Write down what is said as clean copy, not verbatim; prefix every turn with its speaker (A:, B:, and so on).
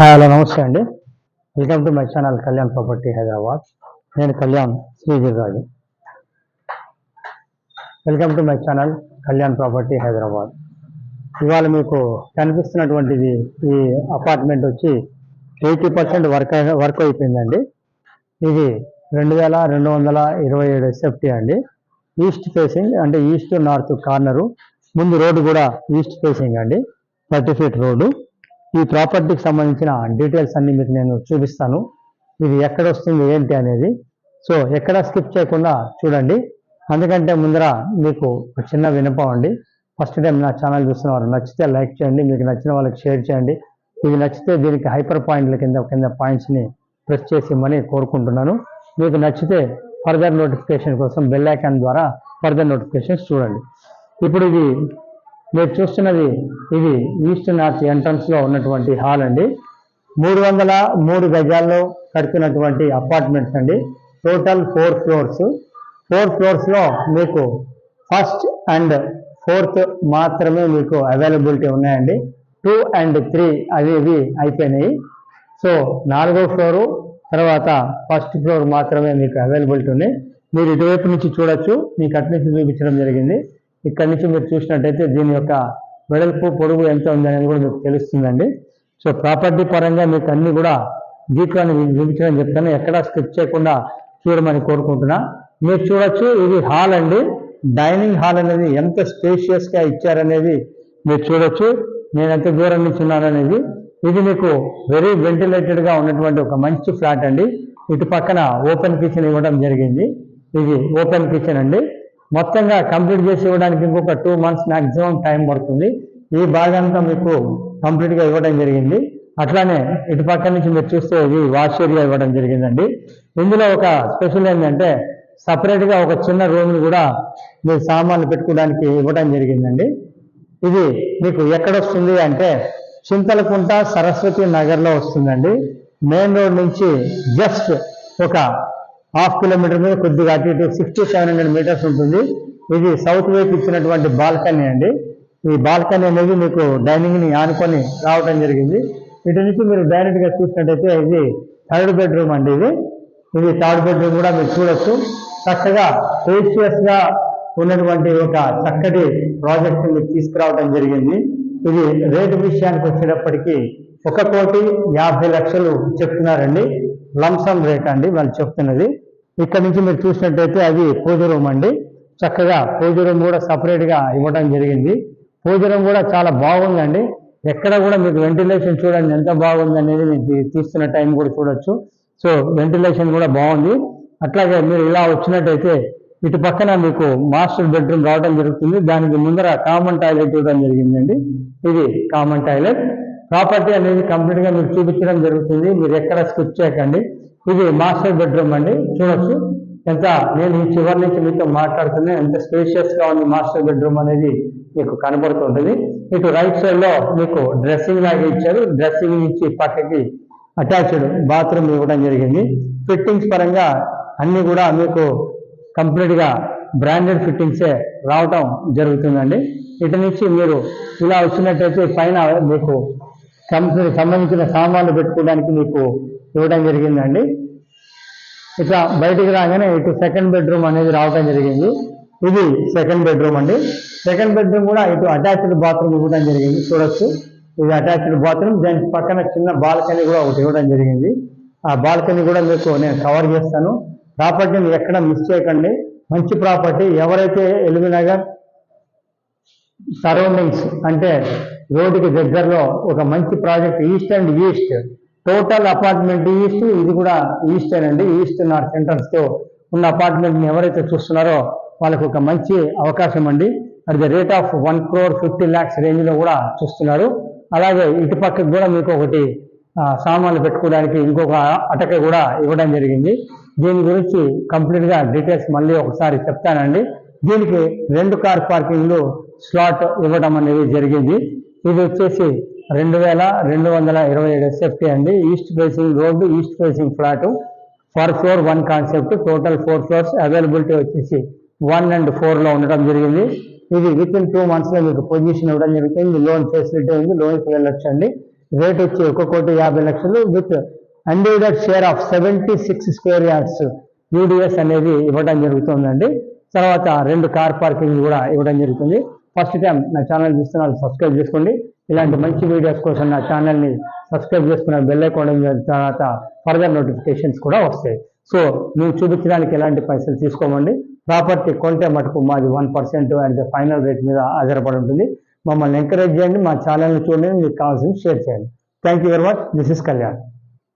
A: Hello నమస్తే అండి. Welcome to my channel Kalyan property Hyderabad. నేను Kalyan Srigiriraju. Welcome to my channel Kalyan property Hyderabad. ఇవాళ మీకు కనిపిస్తున్నటువంటిది ఈ అపార్ట్మెంట్ వచ్చి 80% వర్క్ అయిపోయిందండి. ఇది 2227 ఎస్ఎఫ్టీ అండి. ఈస్ట్ ఫేసింగ్ అంటే ఈస్ట్ నార్త్ కార్నరు. ముందు రోడ్డు కూడా ఈస్ట్ ఫేసింగ్ అండి, 30 ఫీట్ రోడ్డు. ఈ ప్రాపర్టీకి సంబంధించిన డీటెయిల్స్ అన్ని మీకు నేను చూపిస్తాను. ఇది ఎక్కడ వస్తుంది ఏంటి అనేది. సో ఎక్కడ స్కిప్ చేయకుండా చూడండి. అందుకంటే ముందర మీకు ఒక చిన్న వినపం అండి. ఫస్ట్ టైం నా ఛానల్ చూస్తున్నవారు నచ్చితే లైక్ చేయండి, మీకు నచ్చిన వాళ్ళకి షేర్ చేయండి. ఇది నచ్చితే దీనికి హైపర్ పాయింట్ల కింద పాయింట్స్ని ప్రెస్ చేసి ఇమ్మని కోరుకుంటున్నాను. మీకు నచ్చితే ఫర్దర్ నోటిఫికేషన్ కోసం బెల్ ఐకాన్ ద్వారా ఫర్దర్ నోటిఫికేషన్స్ చూడండి. ఇప్పుడు ఇది మీరు చూస్తున్నది ఇది ఈస్ట్ నార్త్ ఎంట్రన్స్ లో ఉన్నటువంటి హాల్ అండి. 303 గజాల్లో కడుతున్నటువంటి అపార్ట్మెంట్స్ అండి. Total 4 floors. 4 ఫ్లోర్స్ లో మీకు ఫస్ట్ అండ్ ఫోర్త్ మాత్రమే మీకు అవైలబిలిటీ ఉన్నాయండి. 2 and 3 అవి అయిపోయినాయి. సో 4వ ఫ్లోరు తర్వాత ఫస్ట్ ఫ్లోర్ మాత్రమే మీకు అవైలబిలిటీ ఉన్నాయి. మీరు ఇటువైపు నుంచి చూడొచ్చు, మీకు అటు నుంచి చూపించడం జరిగింది. ఇక్కడ నుంచి మీరు చూసినట్టయితే దీని యొక్క వెడల్పు పొడవు ఎంత ఉంది అనేది కూడా మీకు తెలుస్తుందండి. సో ప్రాపర్టీ పరంగా మీకు అన్ని కూడా డీప్గానే చూపించడం చెప్తాను. ఎక్కడా స్కిప్ చేయకుండా చూడమని కోరుకుంటున్నా. మీరు చూడొచ్చు, ఇది హాల్ అండి. డైనింగ్ హాల్ అనేది ఎంత స్పేషియస్గా ఇచ్చారనేది మీరు చూడొచ్చు. నేను ఎంత దూరం నుంచి ఉన్నాననేది. ఇది మీకు వెరీ వెంటిలేటెడ్గా ఉన్నటువంటి ఒక మంచి ఫ్లాట్ అండి. ఇటు పక్కన ఓపెన్ కిచెన్ ఇవ్వడం జరిగింది. ఇది ఓపెన్ కిచెన్ అండి. మొత్తంగా కంప్లీట్ చేసి ఇవ్వడానికి ఇంకొక 2 months మ్యాక్సిమం టైం పడుతుంది. ఈ భాగంతా మీకు కంప్లీట్గా ఇవ్వడం జరిగింది. అట్లానే ఇటు పక్క నుంచి మీరు చూస్తే ఇది వాష్ ఏరియా ఇవ్వడం జరిగిందండి. ఇందులో ఒక స్పెషల్ ఏంటంటే సపరేట్గా ఒక చిన్న రూమ్ని కూడా మీరు సామాన్లు పెట్టుకోవడానికి ఇవ్వడం జరిగిందండి. ఇది మీకు ఎక్కడ వస్తుంది అంటే చింతలకుంట సరస్వతి నగర్లో వస్తుందండి. మెయిన్ రోడ్ నుంచి జస్ట్ ఒక 1/2 కిలోమీటర్ మీద కొద్దిగా అటు ఇటు 600-700 మీటర్స్ ఉంటుంది. ఇది సౌత్ వైపు ఇచ్చినటువంటి బాల్కనీ అండి. ఈ బాల్కనీ అనేది మీకు డైనింగ్ని ఆనుకొని రావడం జరిగింది. ఇటు నుంచి మీరు డైరెక్ట్గా చూసినట్టయితే ఇది 3rd బెడ్రూమ్ అండి. ఇది 3rd బెడ్రూమ్ కూడా మీరు చూడొచ్చు. చక్కగా స్పేషియస్గా ఉన్నటువంటి ఒక చక్కటి ప్రాజెక్ట్ మీకు తీసుకురావడం జరిగింది. ఇది రేటు విషయానికి వచ్చేటప్పటికీ 1,50,00,000 చెప్తున్నారండి. లంసమ్ రేట్ అండి వాళ్ళు చెప్తున్నది. ఇక్కడ నుంచి మీరు చూసినట్టయితే అది పూజ రూమ్ అండి. చక్కగా పూజ రూమ్ కూడా సపరేట్గా ఇవ్వడం జరిగింది. పూజ రూమ్ కూడా చాలా బాగుందండి. ఎక్కడ కూడా మీకు వెంటిలేషన్ చూడండి ఎంత బాగుంది అనేది మీకు తీస్తున్న టైం కూడా చూడొచ్చు. సో వెంటిలేషన్ కూడా బాగుంది. అట్లాగే మీరు ఇలా వచ్చినట్టయితే ఇటు పక్కన మీకు మాస్టర్ బెడ్రూమ్ రావడం జరుగుతుంది. దానికి ముందర కామన్ టాయిలెట్ ఇవ్వడం జరిగిందండి. ఇది కామన్ టాయిలెట్. ప్రాపర్టీ అనేది కంప్లీట్గా మీకు చూపించడం జరుగుతుంది. మీరు ఎక్కడ స్కిప్ చేయకండి. ఇది మాస్టర్ బెడ్రూమ్ అండి. చూడొచ్చు ఎంత, నేను ఈ చివరి నుంచి మీతో మాట్లాడుతున్నా ఎంత స్పేషియస్గా ఉంది మాస్టర్ బెడ్రూమ్ అనేది మీకు కనబడుతుంటుంది. ఇటు రైట్ సైడ్లో మీకు డ్రెస్సింగ్ లాగా ఇచ్చారు. డ్రెస్సింగ్ నుంచి పక్కకి అటాచ్డ్ బాత్రూమ్ ఇవ్వడం జరిగింది. ఫిట్టింగ్స్ పరంగా అన్నీ కూడా మీకు కంప్లీట్గా బ్రాండెడ్ ఫిట్టింగ్సే రావటం జరుగుతుందండి. ఇటు నుంచి మీరు ఇలా వచ్చినట్టయితే పైన మీకు కంపెనీకి సంబంధించిన సామాన్లు పెట్టుకోవడానికి మీకు ఇవ్వడం జరిగిందండి. ఇట్లా బయటికి రాగానే ఇటు 2nd బెడ్రూమ్ అనేది రావడం జరిగింది. ఇది 2nd బెడ్రూమ్ అండి. 2nd బెడ్రూమ్ కూడా ఇటు అటాచ్డ్ బాత్రూమ్ ఇవ్వడం జరిగింది. చూడొచ్చు, ఇది అటాచ్డ్ బాత్రూమ్. దాని పక్కన చిన్న బాల్కనీ కూడా ఒకటి ఇవ్వడం జరిగింది. ఆ బాల్కనీ కూడా మీకు నేను కవర్ చేస్తాను. ప్రాపర్టీని ఎక్కడ మిస్ చేయకండి. మంచి ప్రాపర్టీ. ఎవరైతే ఎల్బీనగర్ సరౌండింగ్స్ అంటే రోడ్డుకి దగ్గరలో ఒక మంచి project east and east total apartment east, ఇది కూడా ఈస్ట్ అండి. ఈస్ట్ నార్త్ ఎంట్రన్స్ తో ఉన్న అపార్ట్మెంట్ని ఎవరైతే చూస్తున్నారో వాళ్ళకు ఒక మంచి అవకాశం అండి. అట్ ద రేట్ ఆఫ్ 1,50,00,000 రేంజ్లో కూడా చూస్తున్నారు. అలాగే ఇటు పక్కకు కూడా మీకు ఒకటి సామాన్లు పెట్టుకోవడానికి ఇంకొక అటక కూడా ఇవ్వడం జరిగింది. దీని గురించి కంప్లీట్గా డీటెయిల్స్ మళ్ళీ ఒకసారి చెప్తానండి. దీనికి 2 కార్ పార్కింగ్లు స్లాట్ ఇవ్వడం అనేది జరిగింది. ఇది వచ్చేసి 2227 ఎస్ఎఫ్టీ అండి. East facing road, east facing flat, 4 floor 1 concept. Total 4 floors. Availability వచ్చేసి 1 and 4లో ఉండడం జరిగింది. ఇది విత్ ఇన్ 2 months లో మీకు పొజిషన్ ఇవ్వడం జరుగుతుంది. లోన్ ఫెసిలిటీ ఉంది, లోన్కి వెళ్ళొచ్చు అండి. రేట్ వచ్చి 1,50,00,000 with undivided share of 76 square yards UDS అనేది ఇవ్వడం జరుగుతుందండి. తర్వాత 2 కార్ పార్కింగ్ కూడా ఇవ్వడం జరుగుతుంది. ఫస్ట్ టైం నా ఛానల్ చూస్తున్న వాళ్ళు సబ్స్క్రైబ్ చేసుకోండి. ఇలాంటి మంచి వీడియోస్ కోసం నా ఛానల్ని సబ్స్క్రైబ్ చేసుకున్న బెల్ ఐకాన్ తర్వాత ఫర్దర్ నోటిఫికేషన్స్ కూడా వస్తాయి. సో మేము చూపించడానికి ఎలాంటి పైసలు తీసుకోమండి. ప్రాపర్టీ కొంటే మటుకు మాది 1% అండ్ ఫైనల్ రేట్ మీద ఆధారపడి ఉంటుంది. మమ్మల్ని ఎంకరేజ్ చేయండి, మా ఛానల్ని చూడండి, మీకు కావాల్సింది షేర్ చేయండి. Thank you very much. This is Kalyan.